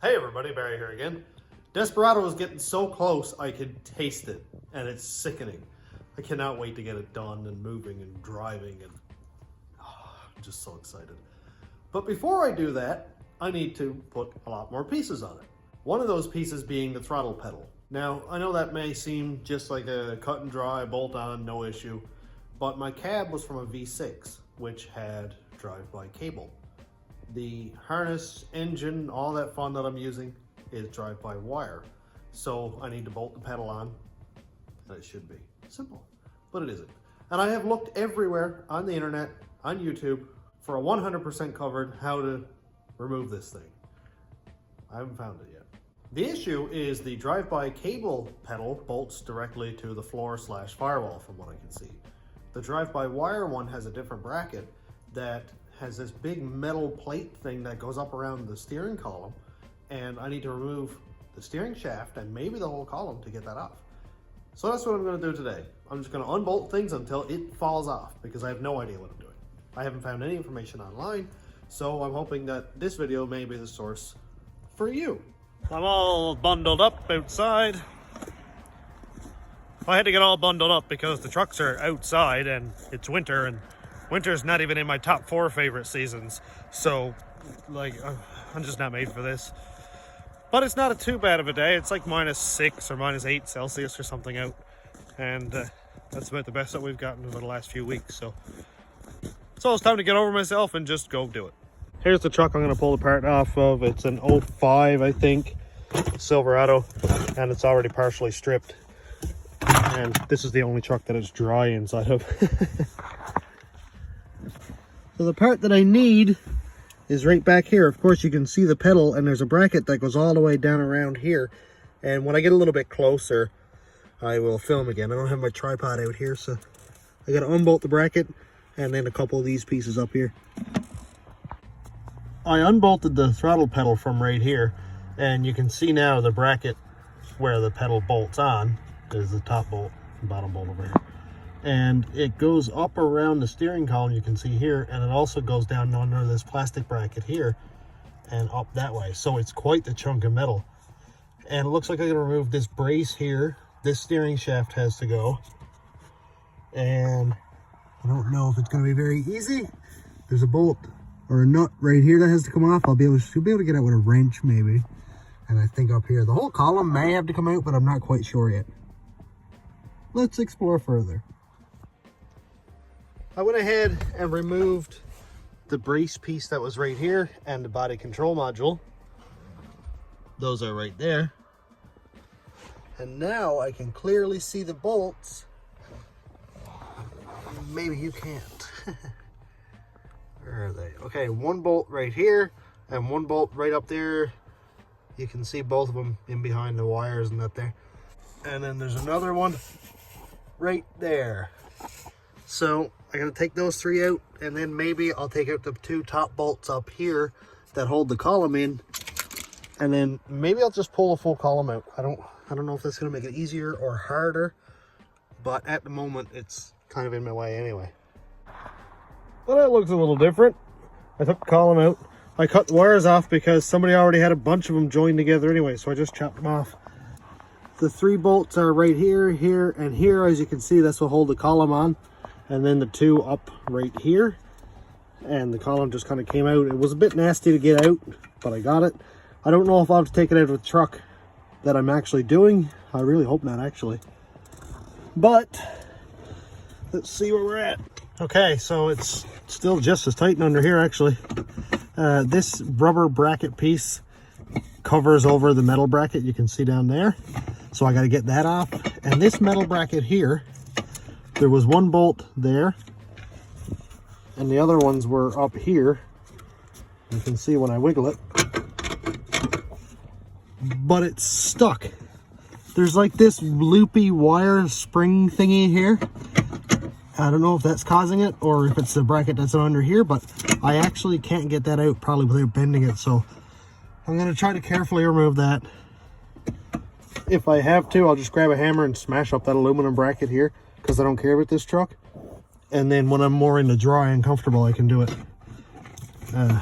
Hey everybody, Barry here again. Desperado is getting so close I can taste it, and it's sickening. I cannot wait to get it done and moving and driving, and I'm just so excited. But before I do that, I need to put a lot more pieces on it. One of those pieces being the throttle pedal. Now, I know that may seem just like a cut and dry, bolt on, no issue, but my cab was from a V6, which had drive-by cable. The harness, engine, all that fun that I'm using is drive-by wire. So I need to bolt the pedal on, and it should be simple, but it isn't. And I have looked everywhere on the internet, on YouTube, for a 100% covered how to remove this thing. I haven't found it yet. The issue is the drive-by cable pedal bolts directly to the floor/firewall from what I can see. The drive-by wire one has a different bracket that has this big metal plate thing that goes up around the steering column, and I need to remove the steering shaft and maybe the whole column to get that off. So that's what I'm going to do today. I'm just going to unbolt things until it falls off because I have no idea what I'm doing. I haven't found any information online, so I'm hoping that this video may be the source for you. I'm all bundled up outside. I had to get all bundled up because the trucks are outside and it's winter, and winter's not even in my top 4 favorite seasons. So, like, I'm just not made for this. But it's not too bad of a day. It's like -6 or -8 Celsius or something out. And that's about the best that we've gotten over the last few weeks. So it's time to get over myself and just go do it. Here's the truck I'm going to pull the part off of. It's an 05, I think, Silverado. And it's already partially stripped. And this is the only truck that is dry inside of. So the part that I need is right back here. Of course, you can see the pedal, and there's a bracket that goes all the way down around here. And when I get a little bit closer, I will film again. I don't have my tripod out here, so I got to unbolt the bracket and then a couple of these pieces up here. I unbolted the throttle pedal from right here, and you can see now the bracket where the pedal bolts on. There's the top bolt and bottom bolt over here. And it goes up around the steering column, you can see here, and it also goes down under this plastic bracket here and up that way. So it's quite the chunk of metal. And it looks like I'm going to remove this brace here. This steering shaft has to go. And I don't know if it's going to be very easy. There's a bolt or a nut right here that has to come off. I'll be able to get out with a wrench maybe. And I think up here, the whole column may have to come out, but I'm not quite sure yet. Let's explore further. I went ahead and removed the brace piece that was right here and the body control module. Those are right there. And now I can clearly see the bolts. Maybe you can't. Where are they? Okay, one bolt right here and one bolt right up there. You can see both of them in behind the wires and that there. And then there's another one right there. So I gotta take those 3 out, and then maybe I'll take out the 2 top bolts up here that hold the column in, and then maybe I'll just pull the full column out. I don't know if that's gonna make it easier or harder, but at the moment it's kind of in my way anyway. Well, that looks a little different. I took the column out. I cut the wires off because somebody already had a bunch of them joined together anyway, so I just chopped them off. The 3 bolts are right here, here, and here. As you can see, that's what hold the column on. And then the 2 up right here. And the column just kind of came out. It was a bit nasty to get out, but I got it. I don't know if I'll have to take it out of the truck that I'm actually doing. I really hope not, actually. But let's see where we're at. Okay, so it's still just as tight under here, actually. This rubber bracket piece covers over the metal bracket you can see down there. So I got to get that off. And this metal bracket here, there was one bolt there, and the other ones were up here. You can see when I wiggle it, but it's stuck. There's like this loopy wire spring thingy here. I don't know if that's causing it or if it's the bracket that's under here, but I actually can't get that out probably without bending it. So I'm going to try to carefully remove that. If I have to, I'll just grab a hammer and smash up that aluminum bracket here, because I don't care about this truck. And then when I'm more into dry and comfortable, I can do it a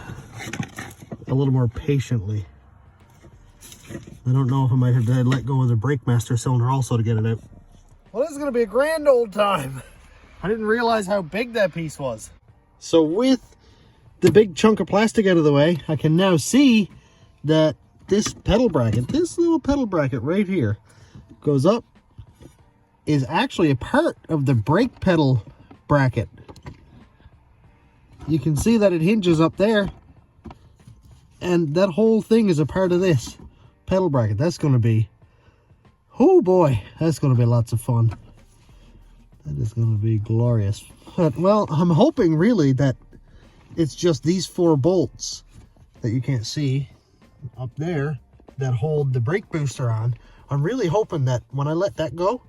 little more patiently. I don't know if I might have to let go of the brake master cylinder also to get it out. Well, this is going to be a grand old time. I didn't realize how big that piece was. So with the big chunk of plastic out of the way, I can now see that this pedal bracket, this little pedal bracket right here, goes up, is actually a part of the brake pedal bracket. You can see that it hinges up there, and that whole thing is a part of this pedal bracket. That's going to be, oh boy, that's going to be lots of fun. That is going to be glorious. But, well, I'm hoping really that it's just these 4 bolts that you can't see up there that hold the brake booster on. I'm really hoping that when I let that go,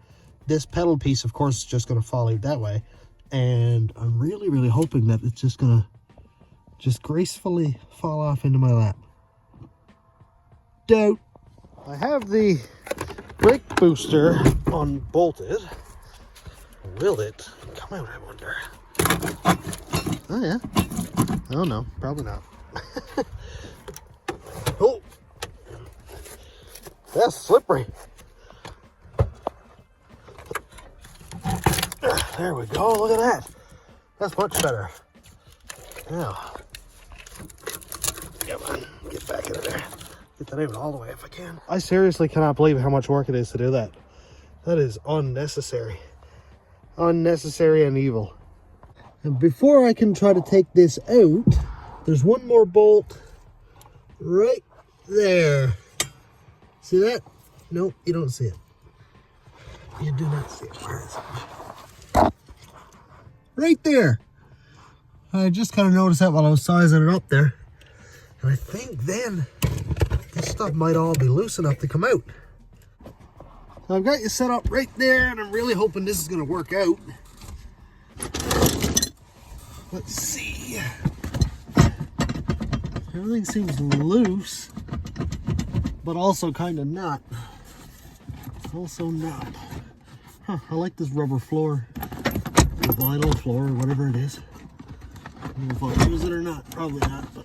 this pedal piece, of course, is just going to fall out that way. And I'm really, really hoping that it's just going to just gracefully fall off into my lap. Doubt. I have the brake booster unbolted. Will it come out, I wonder? Oh, yeah. Oh, no, probably not. Oh, that's slippery. There we go. Look at that. That's much better. Now, come on, get back into there. Get that out all the way if I can. I seriously cannot believe how much work it is to do that. That is unnecessary. Unnecessary and evil. And before I can try to take this out, there's one more bolt right there. See that? Nope, you don't see it. You do not see it. Where is it? Right there. I just kind of noticed that while I was sizing it up there. And I think then this stuff might all be loose enough to come out. So I've got you set up right there, and I'm really hoping this is going to work out. Let's see. Everything seems loose, but also kind of not. Also not. Huh, I like this rubber floor, the vinyl floor, or whatever it is. I don't know if I'll use it or not. Probably not, but...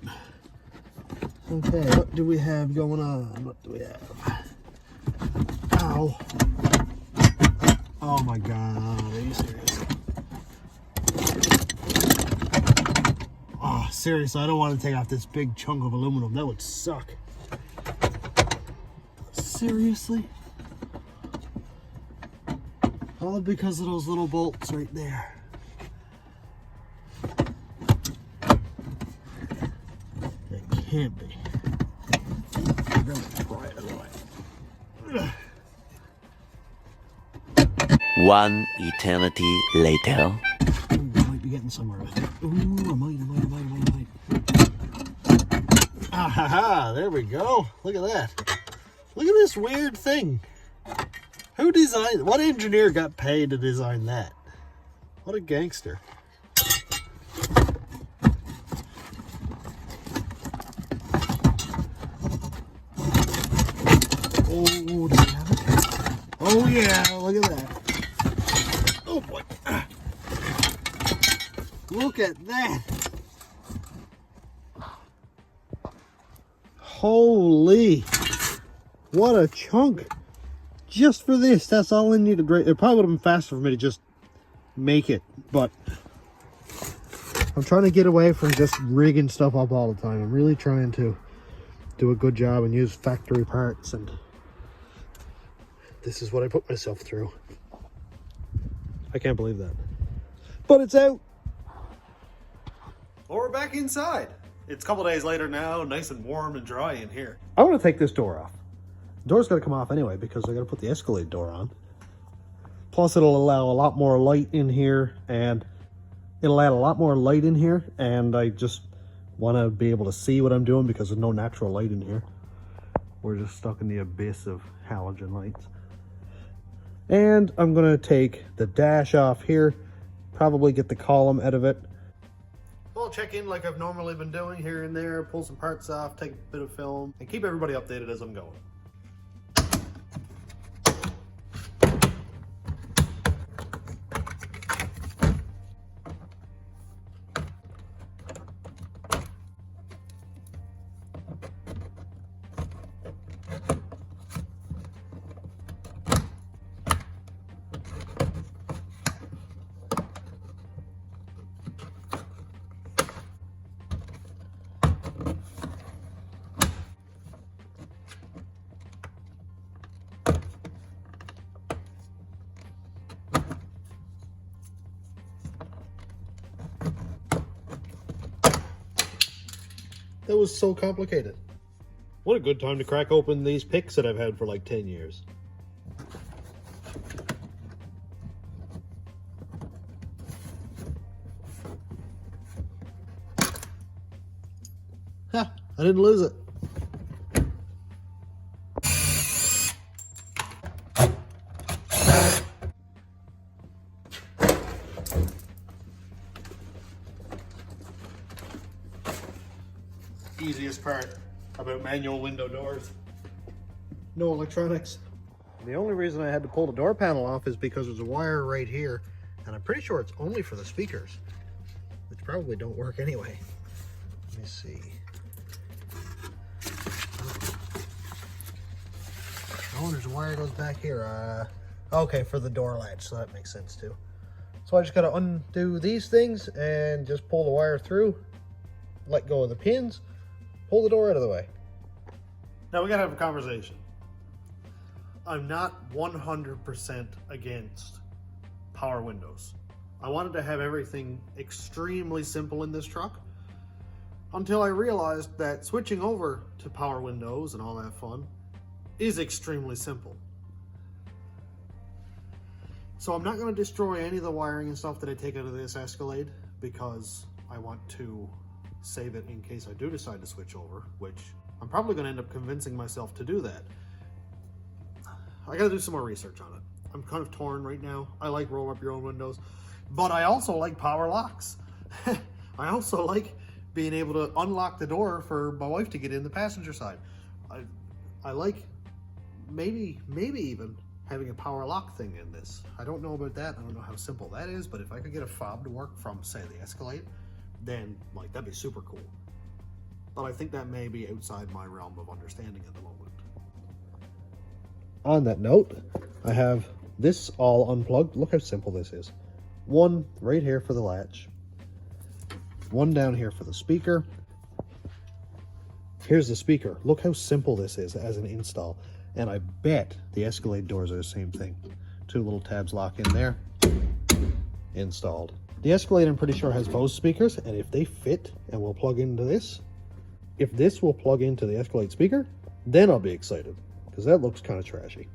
Okay, what do we have going on? What do we have? Ow. Oh my God, are you serious? Oh, seriously, I don't want to take off this big chunk of aluminum. That would suck. Seriously? All because of those little bolts right there. It can't be. I'm gonna try it anyway. One eternity later. Ooh, I might be getting somewhere with it. Ooh, I might. Ah ha ha, there we go. Look at that. Look at this weird thing. Who designed, what engineer got paid to design that? What a gangster. Oh, do we have it? Oh yeah, look at that. Oh boy. Look at that. Holy, what a chunk. Just for this, that's all I needed. It probably would have been faster for me to just make it, but I'm trying to get away from just rigging stuff up all the time. I'm really trying to do a good job and use factory parts, and this is what I put myself through. I can't believe that. But it's out. Well, we're back inside. It's a couple days later now, nice and warm and dry in here. I want to take this door off. The door's got to come off anyway because I got to put the Escalade door on. Plus, it'll allow a lot more light in here, and I just want to be able to see what I'm doing because there's no natural light in here. We're just stuck in the abyss of halogen lights. And I'm going to take the dash off here, probably get the column out of it. I'll check in like I've normally been doing here and there, pull some parts off, take a bit of film, and keep everybody updated as I'm going. That was so complicated. What a good time to crack open these picks that I've had for like 10 years. Ha! I didn't lose it. Easiest part about manual window doors. No electronics. The only reason I had to pull the door panel off is because there's a wire right here, and I'm pretty sure it's only for the speakers, which probably don't work anyway. Let me see. Oh, there's a wire that goes back here. Okay, for the door latch, so that makes sense too. So I just gotta undo these things and just pull the wire through, let go of the pins, pull the door out of the way. Now we gotta have a conversation. I'm not 100% against power windows. I wanted to have everything extremely simple in this truck until I realized that switching over to power windows and all that fun is extremely simple. So I'm not going to destroy any of the wiring and stuff that I take out of this Escalade because I want to save it in case I do decide to switch over, which I'm probably going to end up convincing myself to do that. I got to do some more research on it. I'm kind of torn right now. I like roll up your own windows, but I also like power locks. I also like being able to unlock the door for my wife to get in the passenger side. I like maybe even having a power lock thing in this. I don't know about that. I don't know how simple that is, but if I could get a fob to work from, say, the Escalade, then like that'd be super cool. But I think that may be outside my realm of understanding at the moment. On that note, I have this all unplugged. Look how simple this is. One right here for the latch. One down here for the speaker. Here's the speaker. Look how simple this is as an install. And I bet the Escalade doors are the same thing. Two little tabs lock in there. Installed. The Escalade, I'm pretty sure, has Bose speakers, and if they fit and will plug into this, if this will plug into the Escalade speaker, then I'll be excited, because that looks kind of trashy.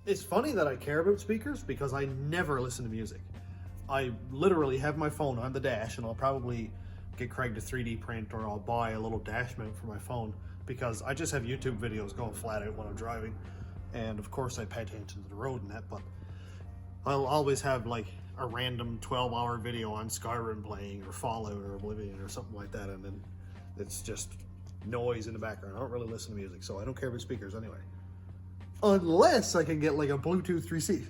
It's funny that I care about speakers because I never listen to music. I literally have my phone on the dash, and I'll probably get Craig to 3D print, or I'll buy a little dash mount for my phone, because I just have YouTube videos going flat out when I'm driving. And of course I pay attention to the road and that, but I'll always have like a random 12-hour video on Skyrim playing, or Fallout, or Oblivion, or something like that, and then it's just noise in the background. I don't really listen to music, so I don't care about speakers anyway. Unless I can get like a Bluetooth 3C.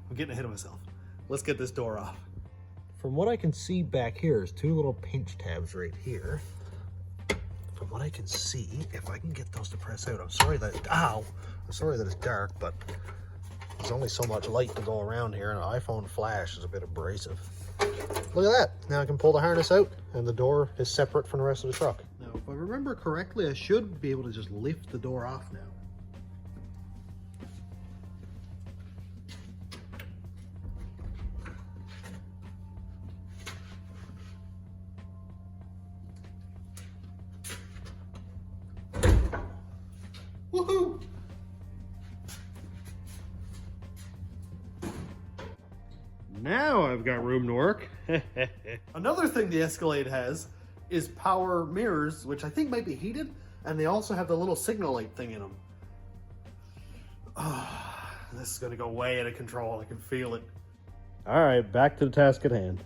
I'm getting ahead of myself. Let's get this door off. From what I can see back here is two little pinch tabs right here. From what I can see, if I can get those to press out, I'm sorry that it's dark, but there's only so much light to go around here, and an iPhone flash is a bit abrasive. Look at that. Now I can pull the harness out, and the door is separate from the rest of the truck. Now, if I remember correctly, I should be able to just lift the door off now. Woohoo! Now I've got room to work. Another thing the Escalade has is power mirrors, which I think might be heated, and they also have the little signal light thing in them. Oh, this is going to go way out of control. I can feel it. All right, back to the task at hand.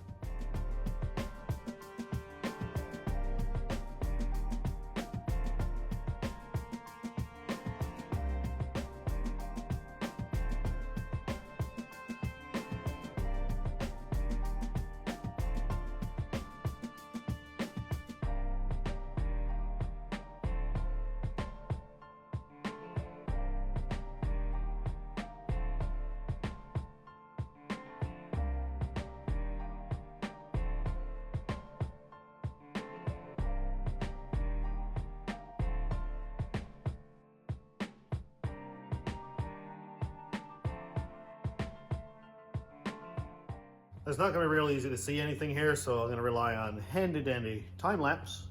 It's not going to be real easy to see anything here, so I'm going to rely on handy dandy time lapse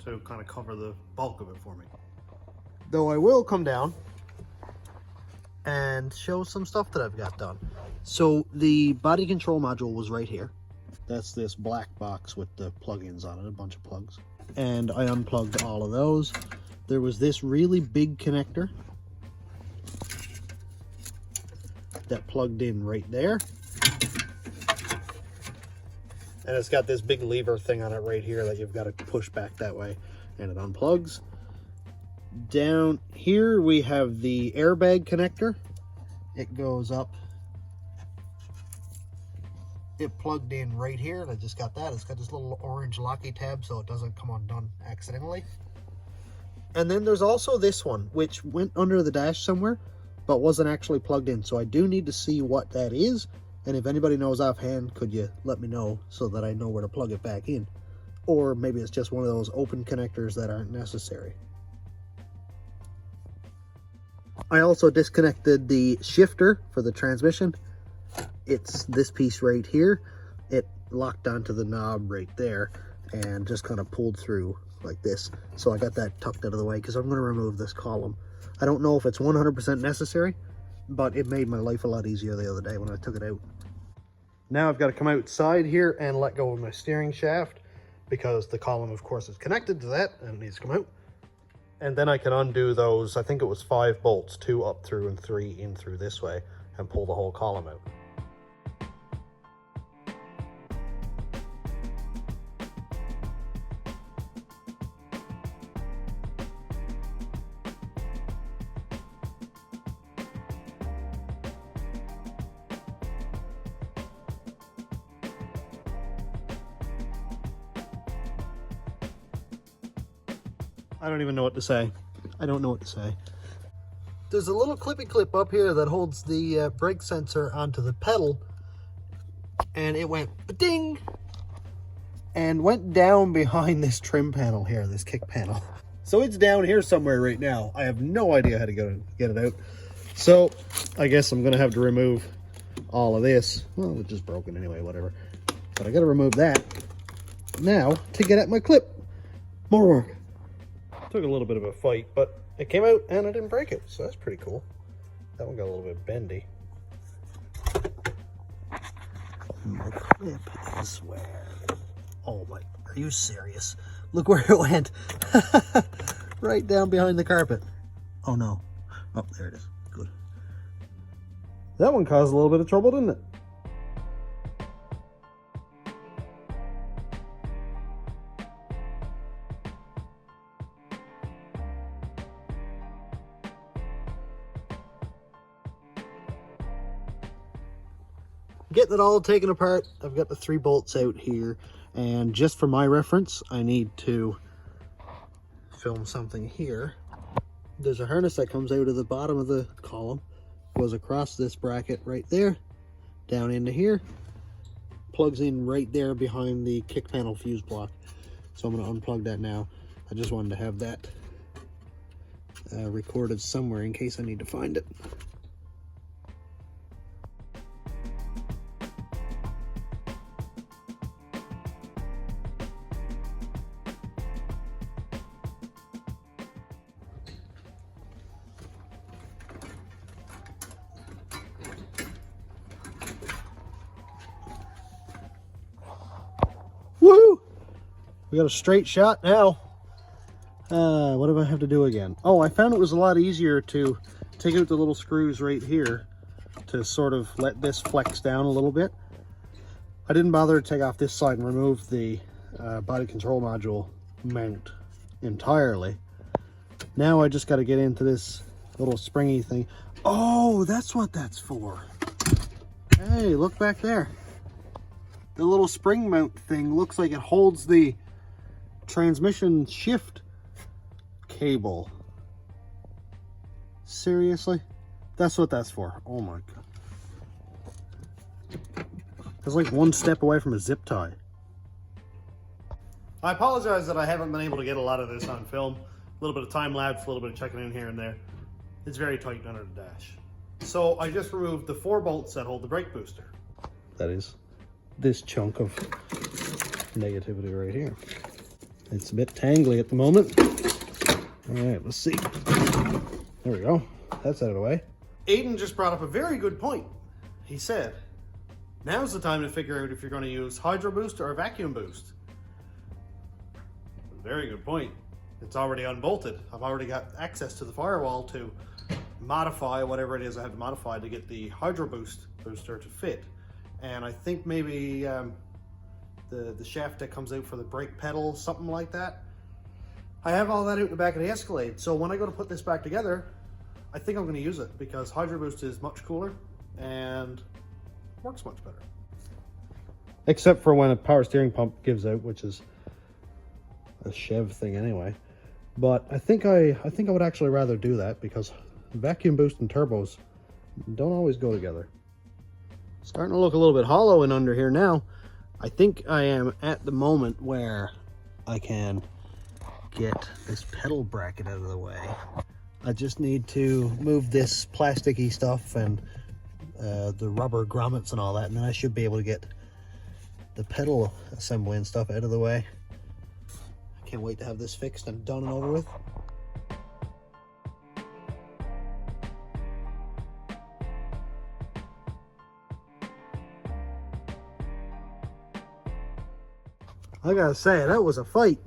to kind of cover the bulk of it for me. Though I will come down and show some stuff that I've got done. So the body control module was right here. That's this black box with the plugins on it, a bunch of plugs. And I unplugged all of those. There was this really big connector that plugged in right there. And it's got this big lever thing on it right here that you've got to push back that way, and it unplugs. Down here we have the airbag connector. It goes up. It plugged in right here, and I just got that. It's got this little orange locky tab so it doesn't come undone accidentally. And then there's also this one, which went under the dash somewhere, but wasn't actually plugged in. So I do need to see what that is. And if anybody knows offhand, could you let me know so that I know where to plug it back in? Or maybe it's just one of those open connectors that aren't necessary. I also disconnected the shifter for the transmission. It's this piece right here. It locked onto the knob right there and just kind of pulled through like this. So I got that tucked out of the way because I'm going to remove this column. I don't know if it's 100% necessary, but it made my life a lot easier the other day when I took it out. Now I've got to come outside here and let go of my steering shaft because the column, of course, is connected to that and it needs to come out. And then I can undo those, I think it was 5 bolts, 2 up through and 3 in through this way, and pull the whole column out. I don't even know what to say. I don't know what to say. There's a little clippy clip up here that holds the brake sensor onto the pedal, and it went ding and went down behind this trim panel here, this kick panel. So it's down here somewhere right now. I have no idea how to get it out. So I guess I'm gonna have to remove all of this. Well, it's just broken anyway, whatever. But I gotta remove that now to get at my clip. More work. Took a little bit of a fight, but it came out and I didn't break it, so that's pretty cool. That one got a little bit bendy. My clip is where? Oh my, are you serious? Look where it went. Right down behind the carpet. Oh no. Oh, there it is. Good. That one caused a little bit of trouble, didn't it? Getting it all taken apart, I've got the 3 bolts out here, and just for my reference, I need to film something here. There's a harness that comes out of the bottom of the column, goes across this bracket right there, down into here, plugs in right there behind the kick panel fuse block. So I'm going to unplug that now. I just wanted to have that recorded somewhere in case I need to find it. Woo! We got a straight shot now. What do I have to do again? Oh, I found it was a lot easier to take out the little screws right here to sort of let this flex down a little bit. I didn't bother to take off this side and remove the body control module mount entirely. Now I just got to get into this little springy thing. Oh, that's what that's for. Hey, look back there. The little spring mount thing looks like it holds the transmission shift cable. Seriously? That's what that's for. Oh my god. It's like one step away from a zip tie. I apologize that I haven't been able to get a lot of this on film. A little bit of time lapse, a little bit of checking in here and there. It's very tight under the dash. So I just removed the 4 bolts that hold the brake booster. That is this chunk of negativity right here. It's a bit tangly at the moment. All right, let's see. There we go. That's out of the way. Aiden just brought up a very good point. He said, now's the time to figure out if you're going to use hydro boost or a vacuum boost. Very good point. It's already unbolted. I've already got access to the firewall to modify whatever it is I have to modify to get the hydro booster to fit. And I think maybe the shaft that comes out for the brake pedal, something like that. I have all that out in the back of the Escalade. So when I go to put this back together, I think I'm going to use it because hydro boost is much cooler and works much better. Except for when a power steering pump gives out, which is a Chev thing anyway. But I think I would actually rather do that because vacuum boost and turbos don't always go together. Starting to look a little bit hollow in under here now. I think I am at the moment where I can get this pedal bracket out of the way. I just need to move this plasticky stuff and the rubber grommets and all that, and then I should be able to get the pedal assembly and stuff out of the way. I can't wait to have this fixed and done and over with. I gotta say, that was a fight.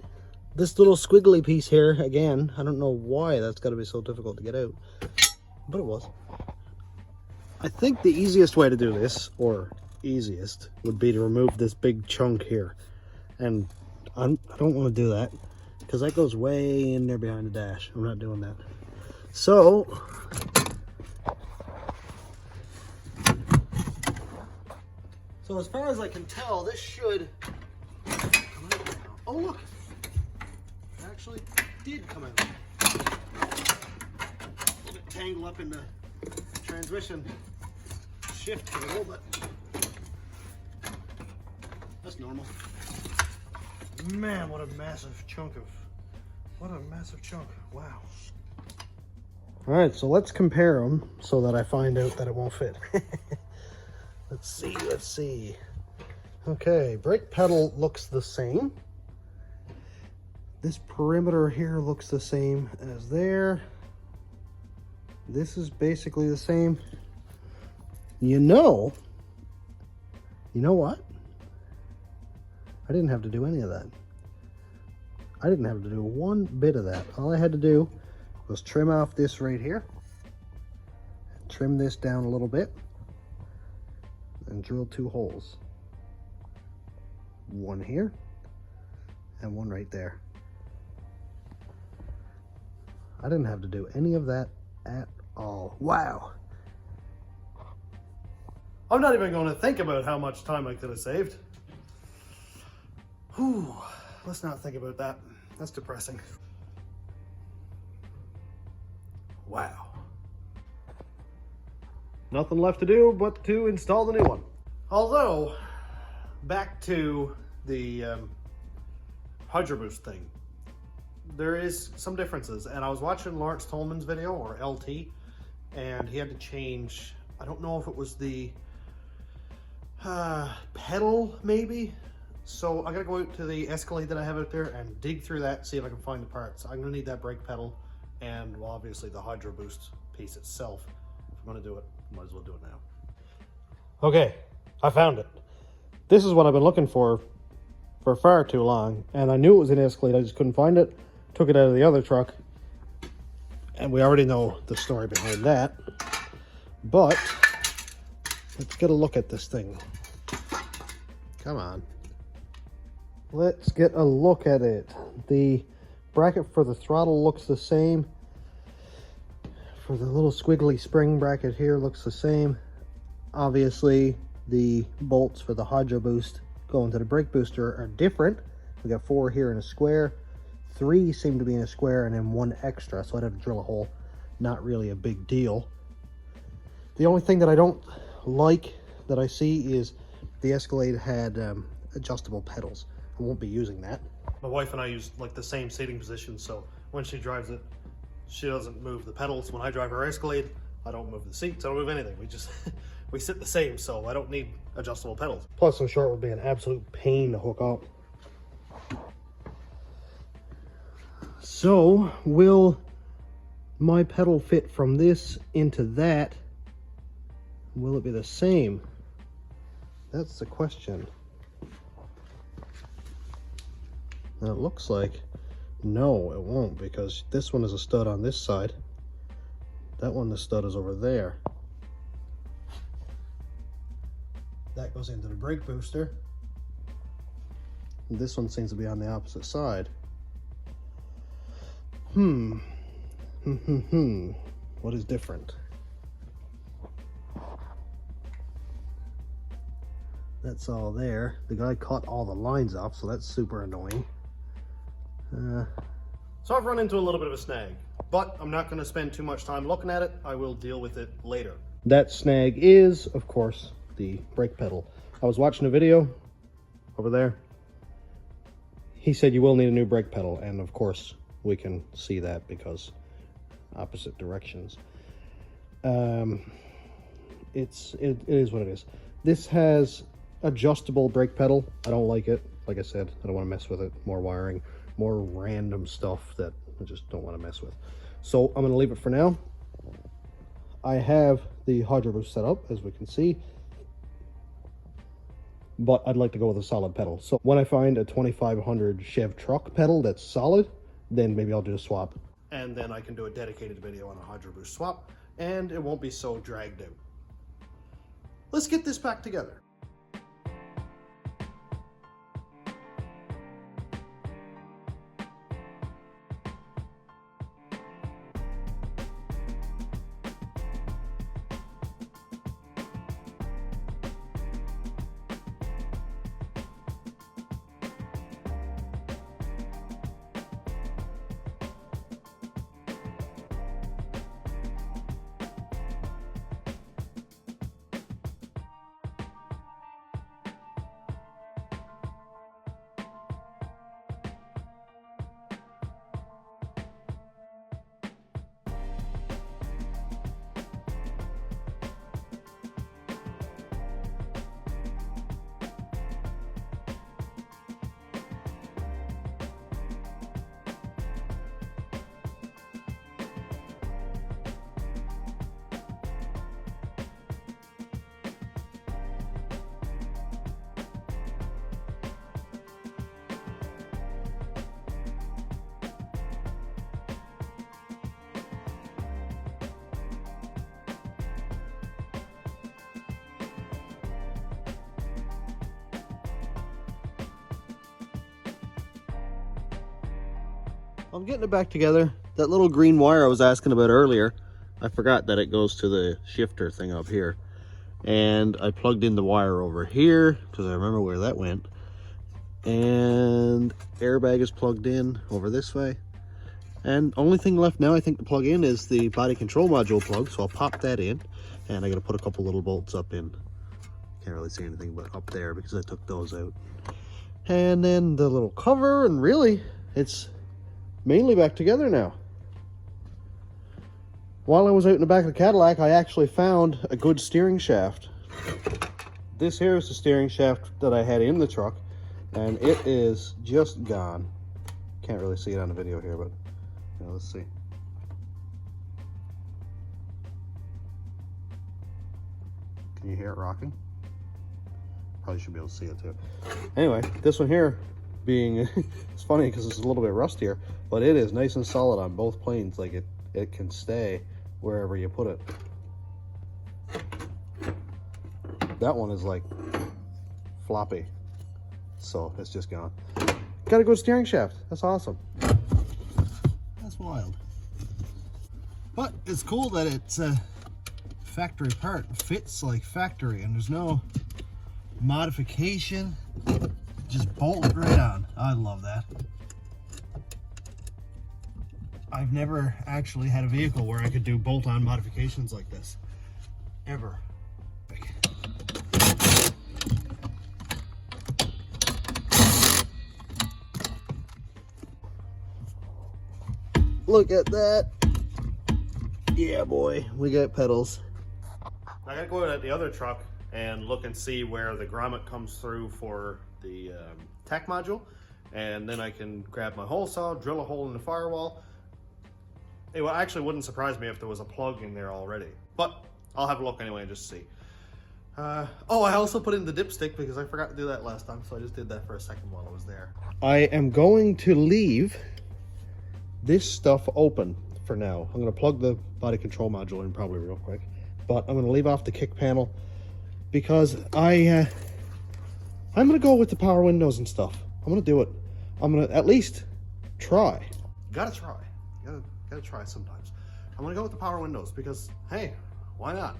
This little squiggly piece here, again, I don't know why that's gotta be so difficult to get out, but it was. I think the easiest way to do this, or easiest, would be to remove this big chunk here. And I don't want to do that, because that goes way in there behind the dash. I'm not doing that. So, as far as I can tell, this should... Oh look, it actually did come out. A little bit tangled up in the transmission shift cable, but that's normal. Man, what a massive chunk. Wow. All right, so let's compare them so that I find out that it won't fit. Let's see. Okay, brake pedal looks the same. This perimeter here looks the same as there. This is basically the same. You know what? I didn't have to do any of that. I didn't have to do one bit of that. All I had to do was trim off this right here, trim this down a little bit, and drill 2 holes. One here, and one right there. I didn't have to do any of that at all. Wow. I'm not even going to think about how much time I could have saved. Whew. Let's not think about that. That's depressing. Wow. Nothing left to do but to install the new one. Although, back to the hydro boost thing. There is some differences, and I was watching Lawrence Tolman's video, or LT, and he had to change, I don't know if it was the pedal maybe, so I gotta go out to the Escalade that I have out there and dig through that, see if I can find the parts. I'm gonna need that brake pedal and, well, obviously the hydro boost piece itself. If I'm gonna do it, might as well do it now. Okay, I found it. This is what I've been looking for far too long, and I knew it was in Escalade, I just couldn't find it. Took it out of the other truck, and we already know the story behind that. But let's get a look at this thing. Come on. Let's get a look at it. The bracket for the throttle looks the same. For the little squiggly spring bracket here looks the same. Obviously, the bolts for the hydro boost going to the brake booster are different. We got 4 here in a square. 3 seem to be in a square, and then 1 extra, so I'd have to drill a hole. Not really a big deal. The only thing that I don't like that I see is the Escalade had adjustable pedals. I won't be using that. My wife and I use like the same seating position, so when she drives it, she doesn't move the pedals. When I drive her Escalade, I don't move the seats, I don't move anything. We just we sit the same, so I don't need adjustable pedals. Plus, so short would be an absolute pain to hook up. So, will my pedal fit from this into that? Will it be the same? That's the question. Now it looks like no, it won't, because this one is a stud on this side. That one, the stud is over there. That goes into the brake booster. This one seems to be on the opposite side. What is different? That's all there. The guy cut all the lines off, so that's super annoying. So I've run into a little bit of a snag, but I'm not going to spend too much time looking at it. I will deal with it later. That snag is, of course, the brake pedal. I was watching a video over there. He said you will need a new brake pedal, and of course we can see that because opposite directions. It is what it is. This has adjustable brake pedal. I don't like it. Like I said, I don't want to mess with it. More wiring, more random stuff that I just don't want to mess with. So I'm going to leave it for now. I have the Hydro Boost set up, as we can see, but I'd like to go with a solid pedal. So when I find a 2500 Chev truck pedal that's solid, then maybe I'll do a swap. And then I can do a dedicated video on a Hydro Boost swap, and it won't be so dragged out. Let's get this back together. I'm getting it back together. That little green wire I was asking about earlier, I forgot that it goes to the shifter thing up here. And I plugged in the wire over here because I remember where that went. And airbag is plugged in over this way. And only thing left now I think to plug in is the body control module plug. So I'll pop that in, and I gotta put a couple little bolts up in. Can't really see anything but up there because I took those out. And then the little cover, and really it's mainly back together now. While I was out in the back of the Cadillac, I actually found a good steering shaft. This here is the steering shaft that I had in the truck, and it is just gone. Can't really see it on the video here, but yeah, let's see. Can you hear it rocking? Probably should be able to see it too. Anyway, this one here being, it's funny because it's a little bit rustier, but it is nice and solid on both planes. Like it can stay wherever you put it. That one is like floppy, so it's just gone. Got a good steering shaft. That's awesome. That's wild. But it's cool that it's a factory part. It fits like factory, and there's no modification. Just bolt it right on. I love that. I've never actually had a vehicle where I could do bolt-on modifications like this. Ever. Look at that. Yeah, boy, we got pedals. I gotta go at the other truck and look and see where the grommet comes through for the tach module, and then I can grab my hole saw, drill a hole in the firewall. It actually wouldn't surprise me if there was a plug in there already, but I'll have a look anyway and just see. Oh, I also put in the dipstick because I forgot to do that last time, so I just did that for a second while I was there. I am going to leave this stuff open for now. I'm going to plug the body control module in probably real quick, but I'm going to leave off the kick panel because I'm going to go with the power windows and stuff. I'm going to do it. I'm going to at least try. Gotta try. Gotta try sometimes. I'm going to go with the power windows because, hey, why not?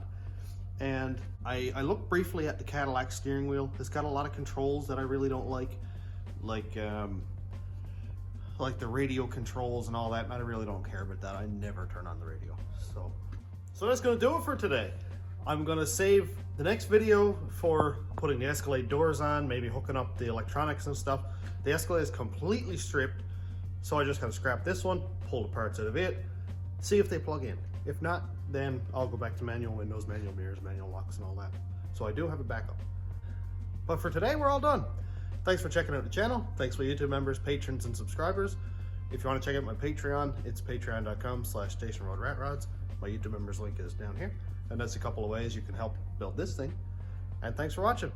And I looked briefly at the Cadillac steering wheel. It's got a lot of controls that I really don't like the radio controls and all that, and I really don't care about that. I never turn on the radio. So that's gonna do it for today. I'm gonna save the next video for putting the Escalade doors on, maybe hooking up the electronics and stuff. The Escalade is completely stripped, so I just gotta scrap this one, pull the parts out of it, see if they plug in. If not, then I'll go back to manual windows, manual mirrors, manual locks, and all that. So I do have a backup. But for today, we're all done. Thanks for checking out the channel. Thanks for YouTube members, patrons, and subscribers. If you want to check out my Patreon, it's patreon.com/stationroadratrods. My YouTube members link is down here. And that's a couple of ways you can help build this thing. And thanks for watching.